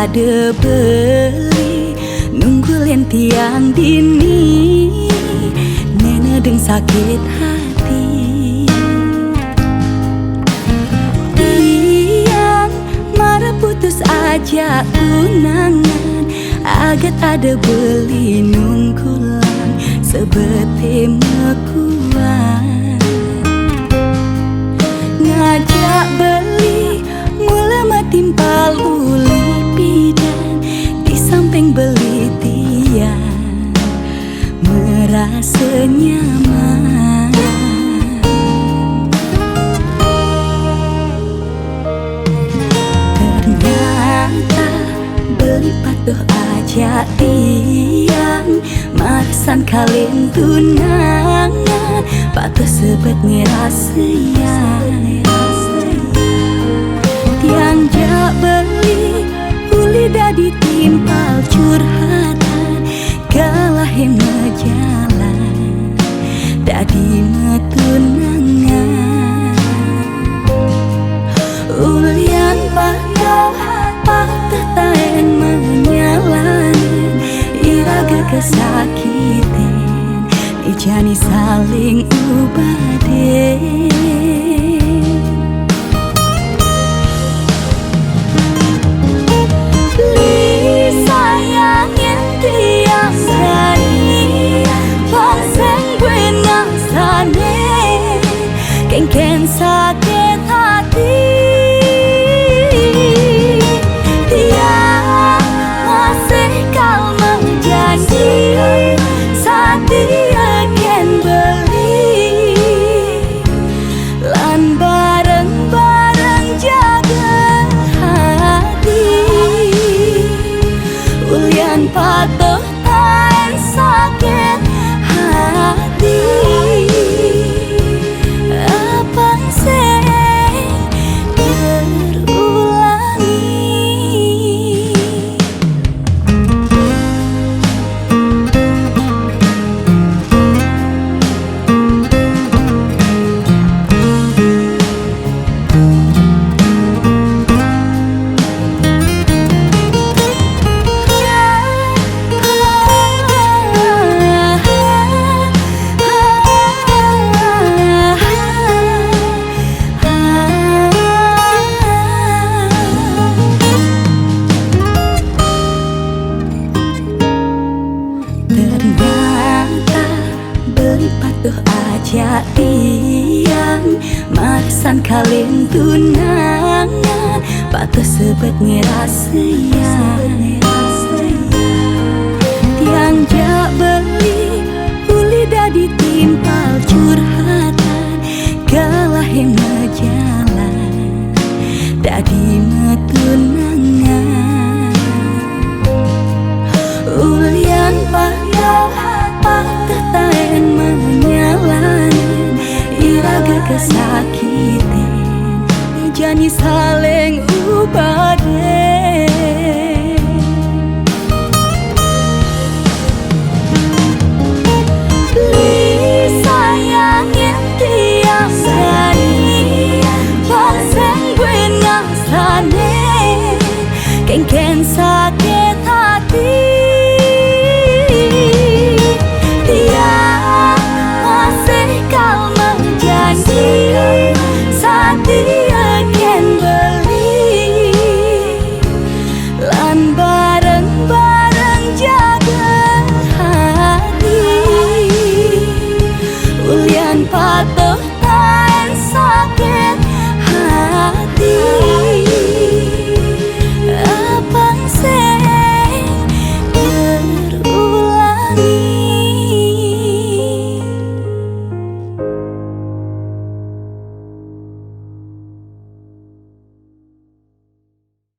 ada beli nungguin tiang dini nena deng sakit hati. Tiang marah putus aja unangan agat ada beli nunggulan sebete mekuan ngajak beli mula matimpal uli pidan di samping beli tiang merasa nyaman. Ternyata beli patuh aja tiang marsan kalian tunangan patuh sebet ngerasian. Tiang jak beli uli dah ditimpal curhatan kalah yang jalan dadi metunangan. Ulian patah taen menyalanin iraga kesakitan ijani saling ubaden. Ken sakit hati tiang masih kau menjanji saat dia ken beli lan bareng-bareng jaga hati. Ulian patuh taen sakit hati patuh aja tiang marsan kalian tunangan patuh sebet ngerasian. Tiang jak beli uli dah ditimpal curhatan kalah yang jalan dadi metunangan. Ulian patah taen menyalanin iraga kesakitan jani saling ubaden. Beli sayangin tiang sani pasang gue ngasane ken sakit hati. Saat dia ken beli lan bareng-bareng jaga hati. Ulian patah